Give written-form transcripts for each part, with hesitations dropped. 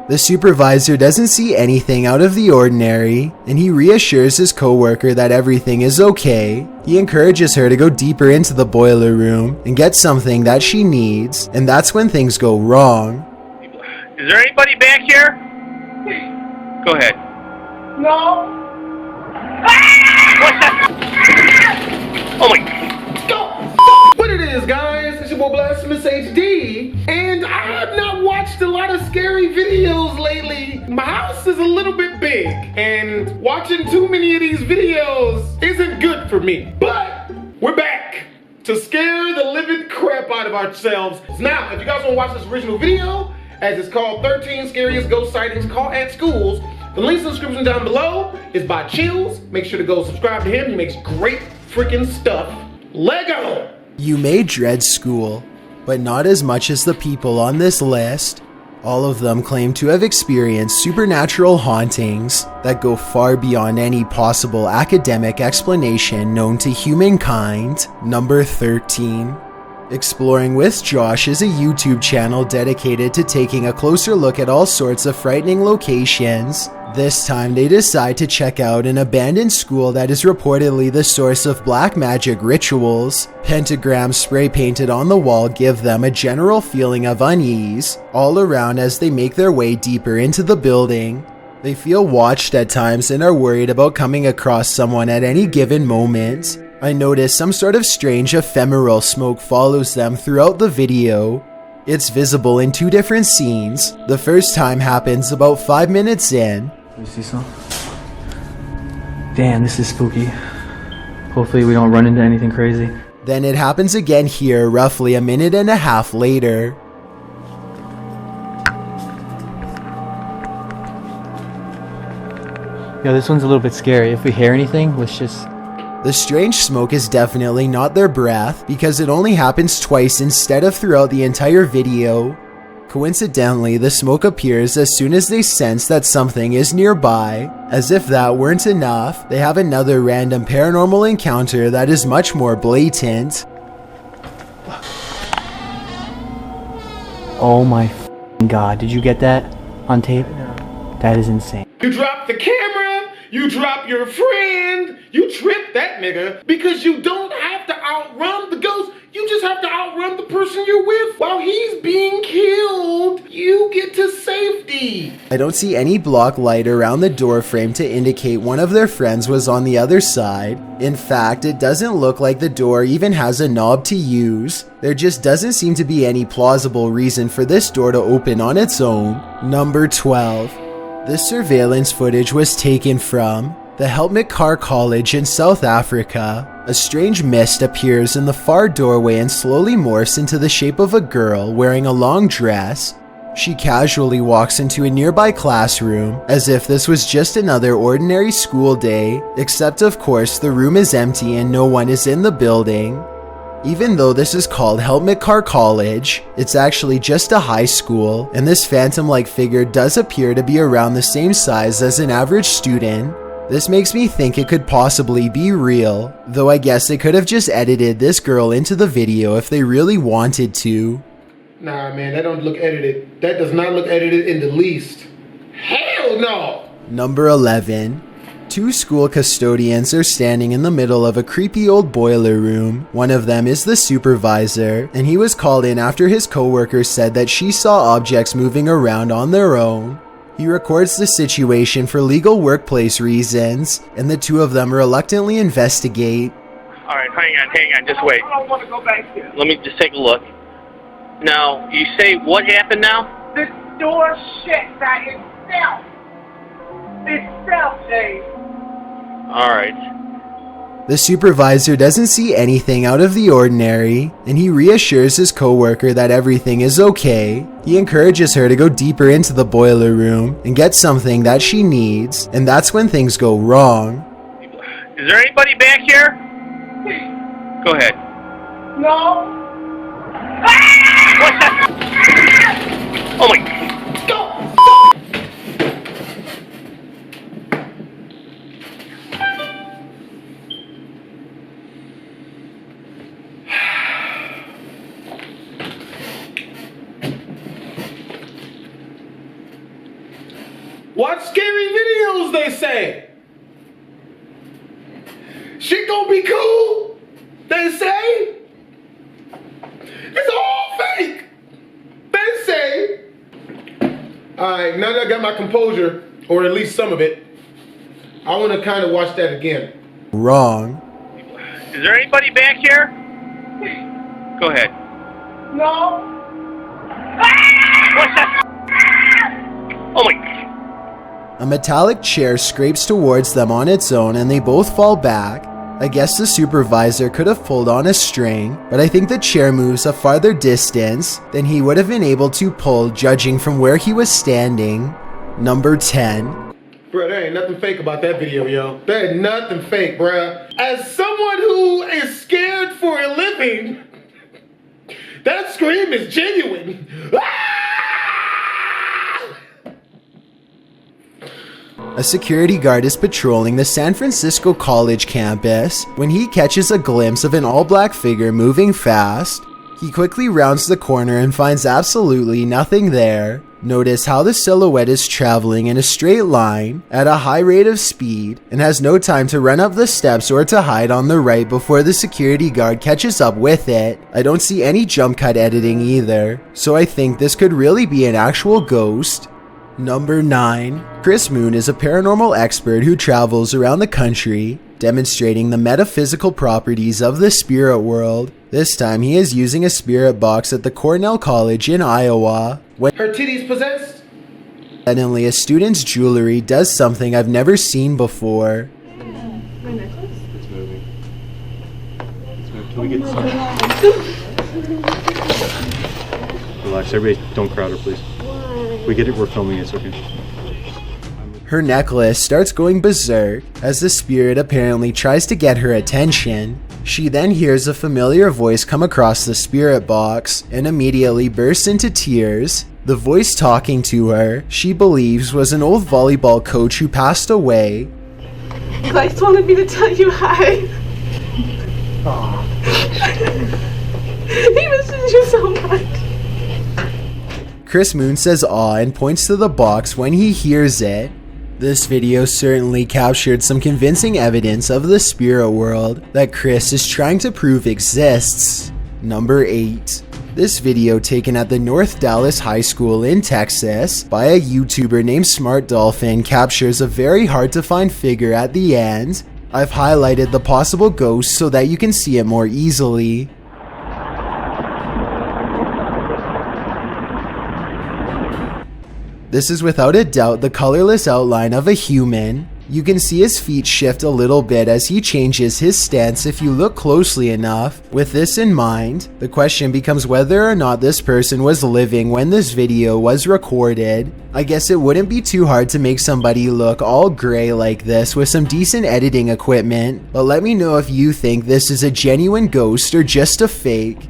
The supervisor doesn't see anything out of the ordinary, and he reassures his coworker that everything is okay. He encourages her to go deeper into the boiler room and get something that she needs, and that's when things go wrong. Is there anybody back here? Go ahead. No. What's that? Oh my. What it is, guys? It's your boy Blastphamoushd, and I have not watched a lot of scary videos lately. My house is a little bit big, and watching too many of these videos isn't good for me. But we're back to scare the living crap out of ourselves. Now, if you guys want to watch this original video, as it's called 13 Scariest Ghost Sightings Caught at Schools, the link in the description down below is by Chills. Make sure to go subscribe to him. He makes great freaking stuff. Lego! You may dread school, but not as much as the people on this list. All of them claim to have experienced supernatural hauntings that go far beyond any possible academic explanation known to humankind. Number 13. Exploring with Josh is a YouTube channel dedicated to taking a closer look at all sorts of frightening locations. This time they decide to check out an abandoned school that is reportedly the source of black magic rituals. Pentagrams spray painted on the wall give them a general feeling of unease all around as they make their way deeper into the building. They feel watched at times and are worried about coming across someone at any given moment. I notice some sort of strange ephemeral smoke follows them throughout the video. It's visible in two different scenes. The first time happens about 5 minutes in. You see some? Damn, this is spooky. Hopefully we don't run into anything crazy. Then it happens again here roughly a minute and a half later. Yeah, this one's a little bit scary. If we hear anything, let's just... The strange smoke is definitely not their breath because it only happens twice instead of throughout the entire video. Coincidentally, the smoke appears as soon as they sense that something is nearby. As if that weren't enough, they have another random paranormal encounter that is much more blatant. Oh my god, did you get that on tape? That is insane. You drop the camera, you drop your friend, you trip that nigga because you don't have to outrun the ghost. You just have to outrun the person you're with while he's being killed. You get to safety. I don't see any block light around the door frame to indicate one of their friends was on the other side. In fact, it doesn't look like the door even has a knob to use. There just doesn't seem to be any plausible reason for this door to open on its own. Number 12. This surveillance footage was taken from the Helmikar College in South Africa. A strange mist appears in the far doorway and slowly morphs into the shape of a girl wearing a long dress. She casually walks into a nearby classroom as if this was just another ordinary school day, except of course the room is empty and no one is in the building. Even though this is called Helmikar College, it's actually just a high school, and this phantom-like figure does appear to be around the same size as an average student. This makes me think it could possibly be real, though I guess they could have just edited this girl into the video if they really wanted to. Nah, man, that don't look edited. That does not look edited in the least. Hell no! Number 11. Two school custodians are standing in the middle of a creepy old boiler room. One of them is the supervisor, and he was called in after his coworker said that she saw objects moving around on their own. He records the situation for legal workplace reasons, and the two of them reluctantly investigate. Alright, hang on, just wait. I don't want to go back there. Let me just take a look. Now, you say what happened now? This door shut by itself. Itself, Dave. Alright. The supervisor doesn't see anything out of the ordinary, and he reassures his coworker that everything is okay. He encourages her to go deeper into the boiler room and get something that she needs, and that's when things go wrong. Is there anybody back here? Go ahead. No. What's that? Oh my. Go. Watch scary videos, they say. Shit gonna be cool, they say. It's all fake, they say. Alright, now that I got my composure, or at least some of it, I want to kind of watch that again. Wrong. Is there anybody back here? Go ahead. No. What's that? Oh my. A metallic chair scrapes towards them on its own and they both fall back. I guess the supervisor could have pulled on a string, but I think the chair moves a farther distance than he would have been able to pull judging from where he was standing. Number 10. Bruh, there ain't nothing fake about that video, yo. There ain't nothing fake, bruh. As someone who is scared for a living, that scream is genuine. A security guard is patrolling the San Francisco College campus when he catches a glimpse of an all-black figure moving fast. He quickly rounds the corner and finds absolutely nothing there. Notice how the silhouette is traveling in a straight line at a high rate of speed and has no time to run up the steps or to hide on the right before the security guard catches up with it. I don't see any jump cut editing either, so I think this could really be an actual ghost. Number 9. Chris Moon is a paranormal expert who travels around the country, demonstrating the metaphysical properties of the spirit world. This time he is using a spirit box at the Cornell College in Iowa. When Her titties possessed? suddenly a student's jewelry does something I've never seen before. My necklace? It's moving. Can we get some? Relax, everybody, don't crowd her, please. We get it, we're filming it, it's okay. Her necklace starts going berserk as the spirit apparently tries to get her attention. She then hears a familiar voice come across the spirit box and immediately bursts into tears. The voice talking to her, she believes, was an old volleyball coach who passed away. Glyce wanted me to tell you hi. He misses you so much. Chris Moon says aw and points to the box when he hears it. This video certainly captured some convincing evidence of the spirit world that Chris is trying to prove exists. Number 8. This video taken at the North Dallas High School in Texas by a YouTuber named Smart Dolphin captures a very hard to find figure at the end. I've highlighted the possible ghost so that you can see it more easily. This is without a doubt the colorless outline of a human. You can see his feet shift a little bit as he changes his stance if you look closely enough. With this in mind, the question becomes whether or not this person was living when this video was recorded. I guess it wouldn't be too hard to make somebody look all gray like this with some decent editing equipment, but let me know if you think this is a genuine ghost or just a fake.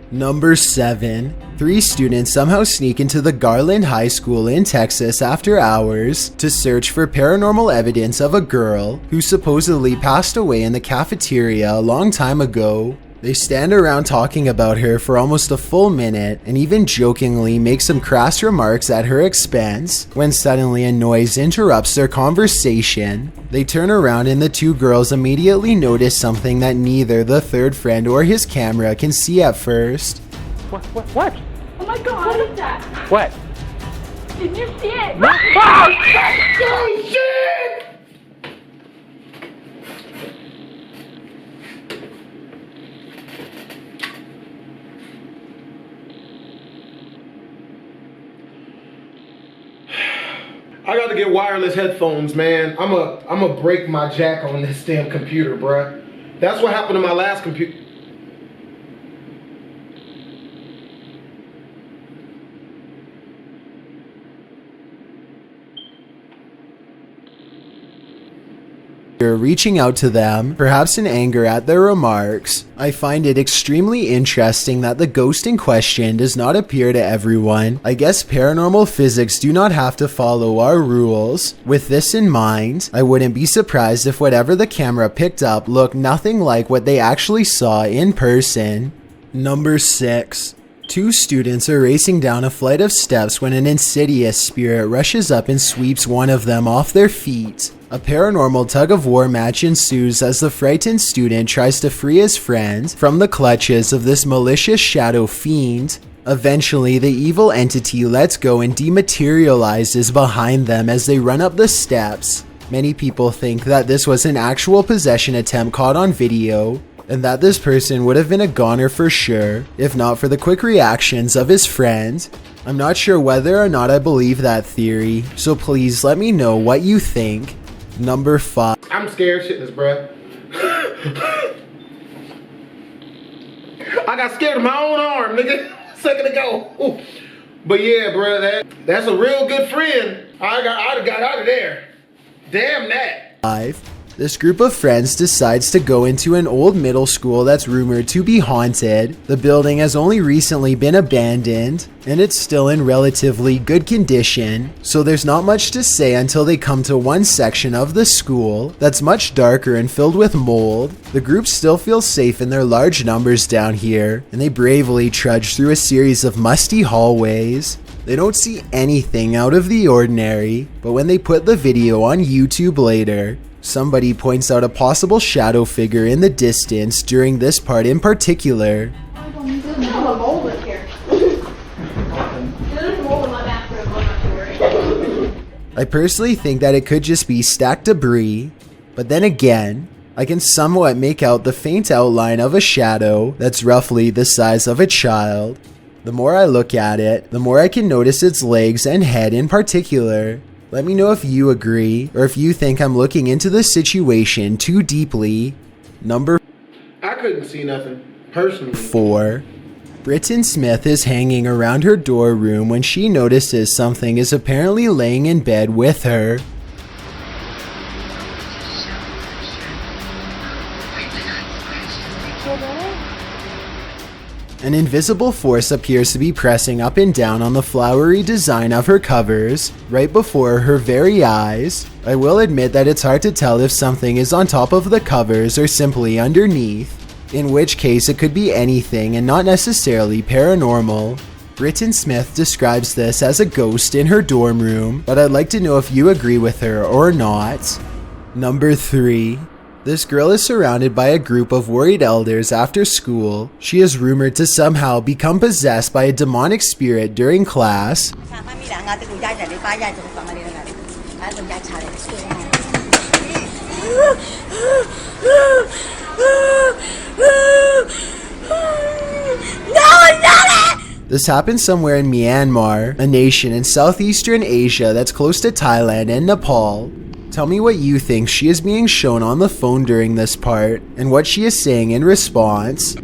Number 7. 3 students somehow sneak into the Garland High School in Texas after hours to search for paranormal evidence of a girl who supposedly passed away in the cafeteria a long time ago. They stand around talking about her for almost a full minute and even jokingly make some crass remarks at her expense when suddenly a noise interrupts their conversation. They turn around and the 2 girls immediately notice something that neither the third friend or his camera can see at first. What? Oh my god. What is that? What? Did you see it? Oh shit! I gotta get wireless headphones, man. I'ma break my jack on this damn computer, bruh. That's what happened to my last computer. Reaching out to them, perhaps in anger at their remarks. I find it extremely interesting that the ghost in question does not appear to everyone. I guess paranormal physics do not have to follow our rules. With this in mind, I wouldn't be surprised if whatever the camera picked up looked nothing like what they actually saw in person. Number 6. Two students are racing down a flight of steps when an insidious spirit rushes up and sweeps one of them off their feet. A paranormal tug-of-war match ensues as the frightened student tries to free his friend from the clutches of this malicious shadow fiend. Eventually, the evil entity lets go and dematerializes behind them as they run up the steps. Many people think that this was an actual possession attempt caught on video, and that this person would have been a goner for sure, if not for the quick reactions of his friend. I'm not sure whether or not I believe that theory, so please let me know what you think. Number 5. I'm scared shitless, bruh. I got scared of my own arm, nigga. A second ago. Ooh. But yeah, bruh, that's a real good friend. I'd have got out of there. Damn that. 5. This group of friends decides to go into an old middle school that's rumored to be haunted. The building has only recently been abandoned, and it's still in relatively good condition, so there's not much to say until they come to one section of the school that's much darker and filled with mold. The group still feels safe in their large numbers down here, and they bravely trudge through a series of musty hallways. They don't see anything out of the ordinary, but when they put the video on YouTube later, somebody points out a possible shadow figure in the distance during this part in particular. There's a mold in here. There's a mold in my bathroom, I'm not sure. I personally think that it could just be stacked debris, but then again, I can somewhat make out the faint outline of a shadow that's roughly the size of a child. The more I look at it, the more I can notice its legs and head in particular. Let me know if you agree, or if you think I'm looking into the situation too deeply. Number I couldn't see nothing, personally. 4. Britton Smith is hanging around her dorm room when she notices something is apparently laying in bed with her. An invisible force appears to be pressing up and down on the flowery design of her covers, right before her very eyes. I will admit that it's hard to tell if something is on top of the covers or simply underneath, in which case it could be anything and not necessarily paranormal. Britton Smith describes this as a ghost in her dorm room, but I'd like to know if you agree with her or not. Number 3. This girl is surrounded by a group of worried elders after school. She is rumored to somehow become possessed by a demonic spirit during class. This happened somewhere in Myanmar, a nation in Southeastern Asia that's close to Thailand and Nepal. Tell me what you think she is being shown on the phone during this part, and what she is saying in response.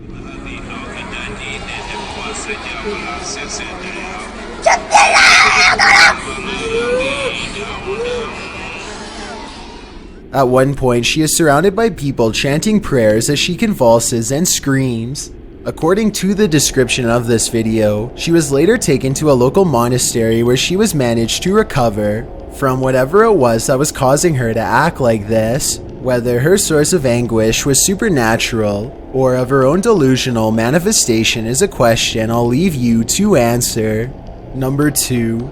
At one point, she is surrounded by people chanting prayers as she convulses and screams. According to the description of this video, she was later taken to a local monastery where she was managed to recover from whatever it was that was causing her to act like this. Whether her source of anguish was supernatural or of her own delusional manifestation is a question I'll leave you to answer. Number 2.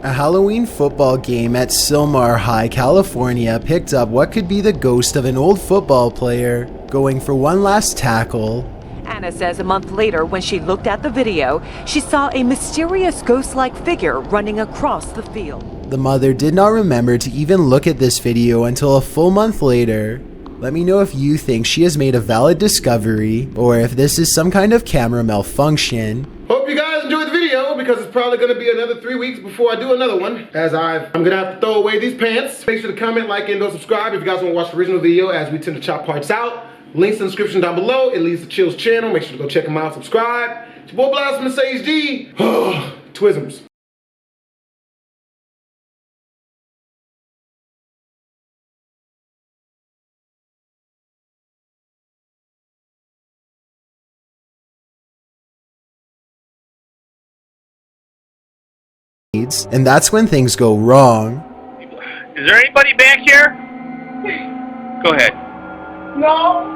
A Halloween football game at Silmar High, California picked up what could be the ghost of an old football player going for one last tackle. Anna says a month later, when she looked at the video, she saw a mysterious ghost-like figure running across the field. The mother did not remember to even look at this video until a full month later. Let me know if you think she has made a valid discovery, or if this is some kind of camera malfunction. Hope you guys enjoyed the video, because it's probably going to be another 3 weeks before I do another one, as I'm going to have to throw away these pants. Make sure to comment, like, and subscribe if you guys want to watch the original video, as we tend to chop parts out. Links in the description down below. It leads to Chill's channel. Make sure to go check him out, subscribe. It's your boy Blastphamoushd. Twisms. And that's when things go wrong. Is there anybody back here? Go ahead. No.